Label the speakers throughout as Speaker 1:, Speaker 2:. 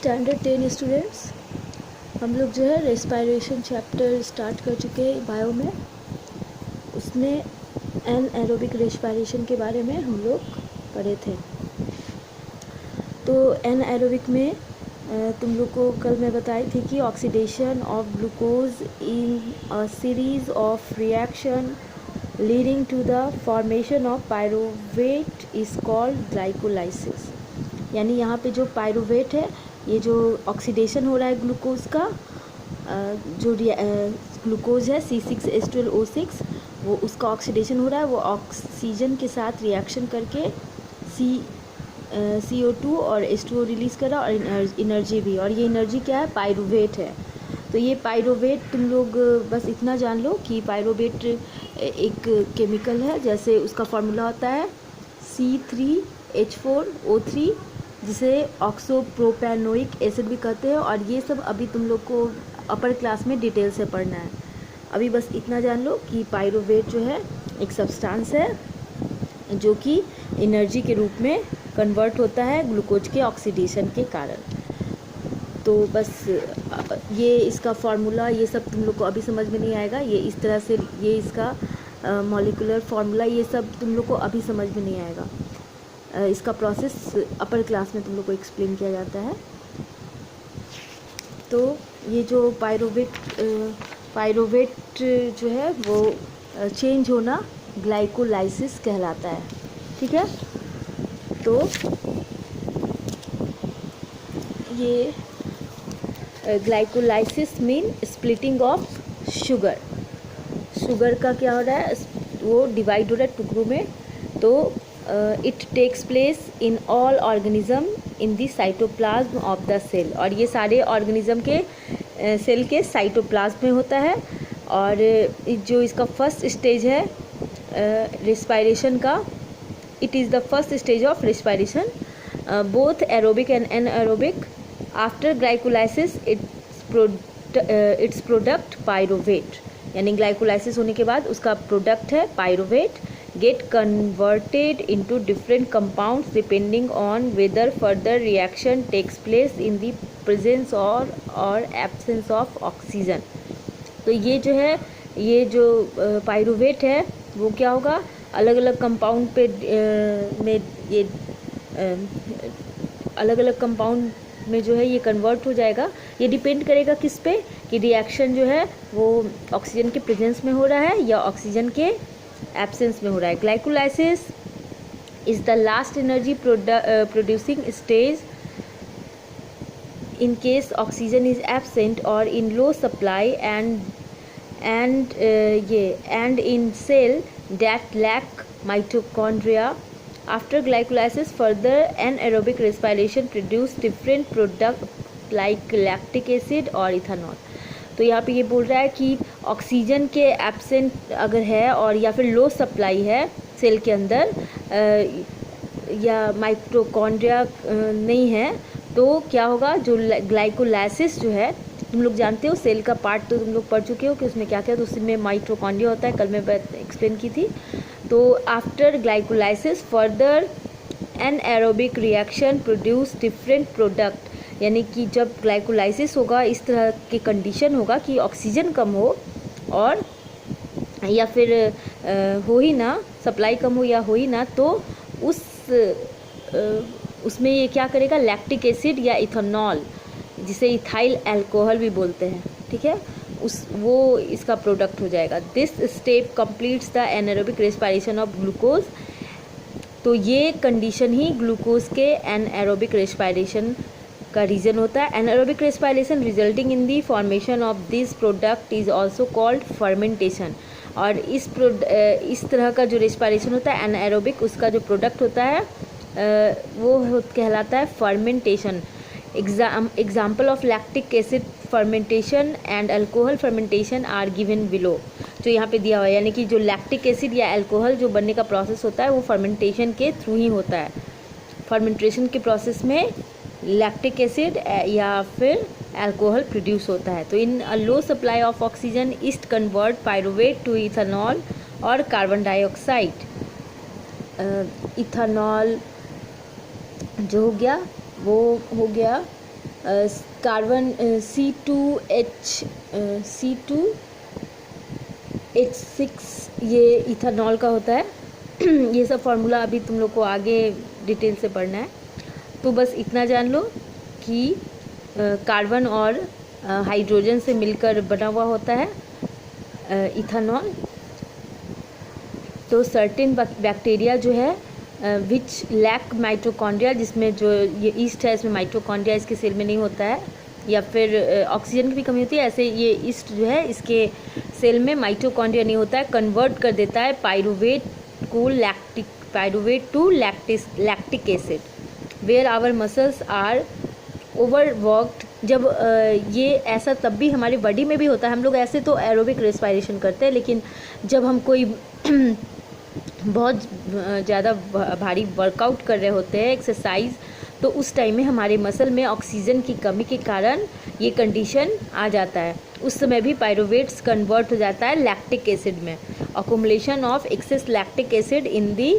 Speaker 1: Standard 10 students, हम लोग जो है रेस्पिरेशन चैप्टर स्टार्ट कर चुके हैं बायो में। उसमें एनएरोबिक रेस्पिरेशन के बारे में हम लोग पढ़े थे। तो एनएरोबिक में तुम लोग को कल मैं बताई थी कि oxidation of glucose in a series of reaction leading to the formation of pyruvate is called glycolysis. यानी यहाँ पे जो पायरुवेट है, ये जो ऑक्सीडेशन हो रहा है ग्लूकोज का, जो ग्लूकोज है C6H12O6, वो उसका ऑक्सीडेशन हो रहा है। वो ऑक्सीजन के साथ रिएक्शन करके CO2 और H2O रिलीज़ कर रहा है और एनर्जी भी। और ये एनर्जी क्या है? पायरुवेट है। तो ये पायरुवेट तुम लोग बस इतना जान लो कि पायरुवेट एक केमिकल है। जैसे उसका फार्मूला होता है C3H4O3, जिसे ऑक्सोप्रोपेनोइक एसिड भी कहते हैं। और ये सब अभी तुम लोग को अपर क्लास में डिटेल से पढ़ना है। अभी बस इतना जान लो कि पायरुवेट जो है एक सब्सटेंस है जो कि एनर्जी के रूप में कन्वर्ट होता है ग्लूकोज के ऑक्सीडेशन के कारण। तो बस ये इसका फार्मूला, ये सब तुम लोग को अभी समझ में नहीं आएगा। ये इस तरह से, ये इसका मॉलिक्यूलर फार्मूला, ये सब तुम लोग को अभी समझ में नहीं आएगा। इसका प्रोसेस अपर क्लास में तुम लोग को एक्सप्लेन किया जाता है। तो ये जो पायरुवेट जो है वो चेंज होना ग्लाइकोलाइसिस कहलाता है। ठीक है। तो ये glycolysis mean splitting of sugar का क्या हो रहा है? वो डिवाइड हो रहा है टुकड़ों में। तो it takes place in all organism in the cytoplasm of the cell. और ये सारे ऑर्गेनिज्म के सेल के साइटोप्लाज्म में होता है। और जो इसका फर्स्ट स्टेज है रेस्पिरेशन का, it is the first stage of respiration both aerobic and anaerobic. After glycolysis it's product pyruvate, यानी ग्लाइकोलाइसिस होने के बाद उसका प्रोडक्ट है pyruvate, get converted into different compounds depending on whether further reaction takes place in the presence or absence of oxygen। तो ये जो है, ये जो पायरुवेट है वो क्या होगा? अलग अलग कंपाउंड पे में ये अलग अलग कंपाउंड में जो है ये कन्वर्ट हो जाएगा। ये डिपेंड करेगा किस पे कि रिएक्शन जो है वो ऑक्सीजन के प्रेजेंस में हो रहा है या ऑक्सीजन के एब्सेंस में हो रहा है। Glycolysis is the last energy producing stage in case oxygen is absent और in low supply and in cell that lack mitochondria. After glycolysis further anaerobic respiration produce different product like lactic acid और ethanol. तो यहाँ पे ये बोल रहा है कि ऑक्सीजन के एब्सेंट अगर है और या फिर लो सप्लाई है सेल के अंदर या माइटोकॉन्ड्रिया नहीं है, तो क्या होगा? जो ग्लाइकोलाइसिस जो है, तुम लोग जानते हो सेल का पार्ट तो तुम लोग पढ़ चुके हो कि उसमें क्या क्या, तो उसमें माइटोकॉन्ड्रिया होता है, कल मैं एक्सप्लेन की थी। तो after glycolysis further anaerobic reaction produce different product, यानी कि जब ग्लाइकोलाइसिस होगा, इस तरह की कंडीशन होगा कि ऑक्सीजन कम हो और या फिर हो ही ना, सप्लाई कम हो या हो ही ना, तो उसमें ये क्या करेगा? लैक्टिक एसिड या इथेनॉल, जिसे इथाइल अल्कोहल भी बोलते हैं, ठीक है, वो इसका प्रोडक्ट हो जाएगा। This step completes the anaerobic respiration of glucose. तो ये कंडीशन ही ग्लूकोज के एनारोबिक रेस्पिरेशन का रीज़न होता है। Anaerobic respiration resulting in the formation of this product is also called fermentation. और इस तरह का जो रेस्पिरेशन होता है एनारोबिक, उसका जो प्रोडक्ट होता है वो कहलाता है fermentation. Example of lactic acid fermentation and alcohol fermentation are given below. जो यहाँ पे दिया हुआ है, यानी कि जो लैक्टिक एसिड या अल्कोहल जो बनने का प्रोसेस होता है वो फर्मेंटेशन के थ्रू ही होता है। फर्मेंटेशन के प्रोसेस में लैक्टिक एसिड या फिर अल्कोहल प्रोड्यूस होता है। तो in a low supply of oxygen yeast convert pyruvate to ethanol और कार्बन डाइऑक्साइड। इथेनॉल जो हो गया वो हो गया कार्बन C2H6 ये इथेनॉल का होता है। ये सब फार्मूला अभी तुम लोग को आगे डिटेल से पढ़ना है, तो बस इतना जान लो कि कार्बन और हाइड्रोजन से मिलकर बना हुआ होता है इथेनॉल। तो सर्टेन बैक्टीरिया जो है विच लैक माइटोकॉन्ड्रिया, जिसमें जो ये ईस्ट है इसमें माइटोकॉन्ड्रिया इसके सेल में नहीं होता है, या फिर ऑक्सीजन की भी कमी होती है, ऐसे ये ईस्ट जो है इसके सेल में माइटोकॉन्ड्रिया नहीं होता है, कन्वर्ट कर देता है pyruvate to lactic acid where our muscles are overworked. जब ये ऐसा तब भी हमारी बॉडी में भी होता है। हम लोग ऐसे तो एरोबिक रेस्पिरेशन करते हैं, लेकिन जब हम कोई बहुत ज़्यादा भारी वर्कआउट कर रहे होते हैं, एक्सरसाइज, तो उस टाइम में हमारे मसल में ऑक्सीजन की कमी के कारण ये कंडीशन आ जाता है। उस समय भी पाइरुवेट्स कन्वर्ट हो जाता है लैक्टिक एसिड में। Accumulation of excess lactic acid in the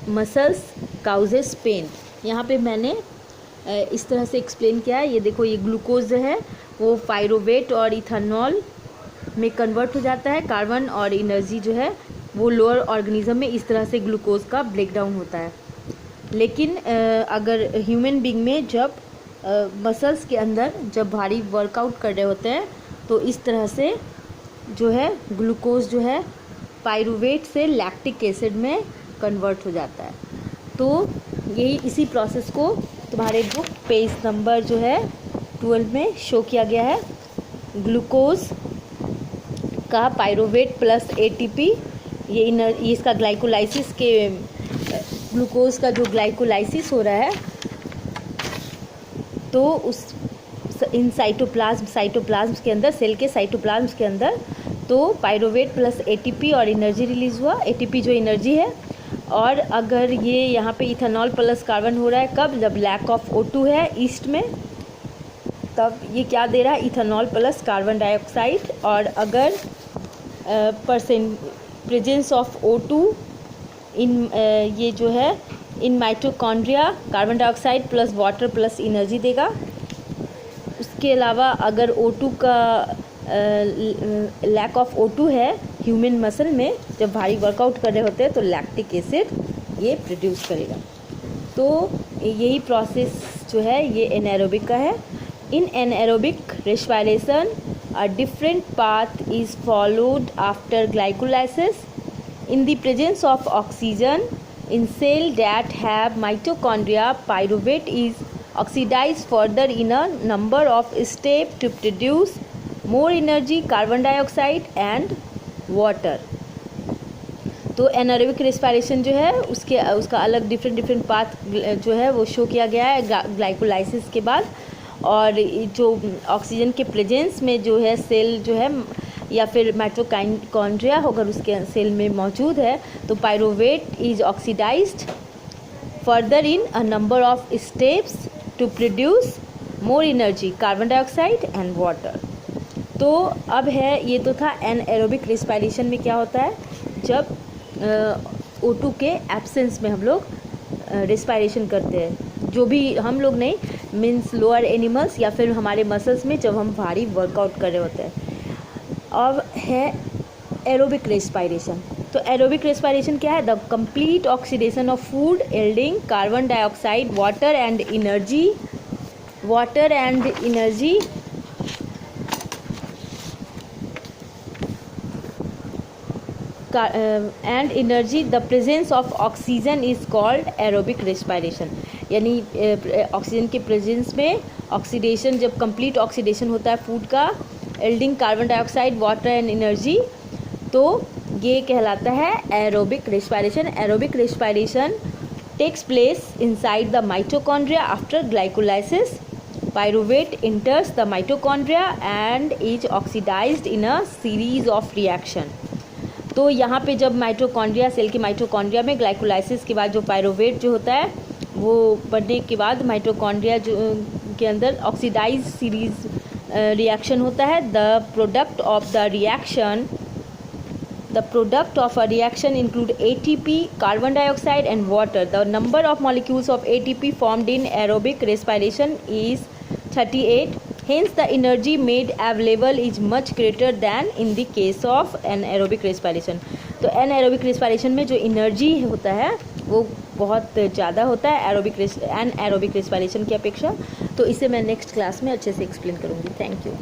Speaker 1: muscles causes pain. यहाँ पे मैंने इस तरह से एक्सप्लेन किया है। ये देखो, ये ग्लूकोज है वो पाइरुवेट और इथेनॉल में कन्वर्ट हो जाता है। कार्बन और एनर्जी जो है वो लोअर ऑर्गेनिज्म में इस तरह से ग्लूकोज का ब्रेकडाउन होता है। लेकिन अगर ह्यूमन बीइंग में जब मसल्स के अंदर जब भारी वर्कआउट कर रहे होते हैं, तो इस तरह से जो है ग्लूकोज जो है पाइरुवेट से लैक्टिक एसिड में कन्वर्ट हो जाता है। तो यही इसी प्रोसेस को तुम्हारे बुक पेज नंबर जो है 12 में शो किया गया है। ग्लूकोज का पाइरुवेट प्लस ATP, ये इसका ग्लाइकोलाइसिस के ग्लूकोज का जो ग्लाइकोलाइसिस हो रहा है, तो उस इन साइटोप्लाज्म के अंदर, सेल के साइटोप्लाज्म के अंदर, तो पाइरुवेट प्लस ATP और एनर्जी रिलीज़ हुआ। ATP जो एनर्जी है, और अगर ये यहाँ पे इथेनॉल प्लस कार्बन हो रहा है कब, जब लैक ऑफ O2 है ईस्ट में, तब ये क्या दे रहा है, इथेनॉल प्लस कार्बन डाइऑक्साइड। और अगर प्रेजेंस ऑफ O2 इन ये जो है in mitochondria, carbon dioxide plus water plus energy देगा। उसके अलावा अगर O2 का लैक ऑफ O2 है ह्यूमन मसल में, जब भारी वर्कआउट कर रहे होते हैं, तो लैक्टिक एसिड ये प्रोड्यूस करेगा। तो यही प्रोसेस जो है ये एनाएरोबिक का है। इन एनाएरोबिक respiration a different path is followed after glycolysis. In the presence of oxygen in cell that have mitochondria, pyruvate is oxidized further in a number of steps to produce more energy, carbon dioxide and water. तो एनाएरोबिक respiration जो है उसका अलग different path जो है वो show किया गया है ग्लाइकोलाइसिस के बाद। और जो ऑक्सीजन के प्रेजेंस में जो है सेल जो है, या फिर माइटोकॉन्ड्रिया अगर उसके सेल में मौजूद है, तो pyruvate is oxidised further in a number of steps to produce more energy, carbon dioxide and water. तो अब है, ये तो था एनाएरोबिक रेस्पिरेशन में क्या होता है, जब O2 के एब्सेंस में हम लोग रेस्पिरेशन करते हैं। जो भी हम लोग नहीं, मीन्स लोअर एनिमल्स या फिर हमारे मसल्स में जब हम भारी वर्कआउट कर रहे होते हैं। अब है एरोबिक रेस्पिरेशन। तो एरोबिक रेस्पिरेशन क्या है, the complete oxidation of food yielding carbon dioxide, water and energy and energy, the presence of oxygen is called aerobic respiration। यानी ऑक्सीजन के प्रेजेंस में ऑक्सीडेशन, जब कंप्लीट ऑक्सीडेशन होता है फूड का, yielding carbon dioxide, water and energy, तो ये कहलाता है aerobic respiration. Aerobic respiration takes place inside the mitochondria after glycolysis. Pyruvate enters the mitochondria and is oxidized in a series of reaction। तो यहाँ पे जब माइटोकॉन्ड्रिया, सेल के mitochondria में ग्लाइकोलाइसिस के बाद जो पाइरुवेट जो होता है वो बनने के बाद माइटोकॉन्ड्रिया जो के अंदर ऑक्सीडाइज सीरीज रिएक्शन होता है। The product of a reaction include ATP, carbon dioxide and water. The number of molecules of ATP formed in aerobic respiration is 38 hence the energy made available is much greater than in the case of anaerobic respiration। तो anaerobic respiration में जो energy होता है वो बहुत ज़्यादा होता है एनारोबिक रेस्पिरेशन की अपेक्षा। तो इसे मैं नेक्स्ट क्लास में अच्छे से एक्सप्लेन करूँगी। Thank you.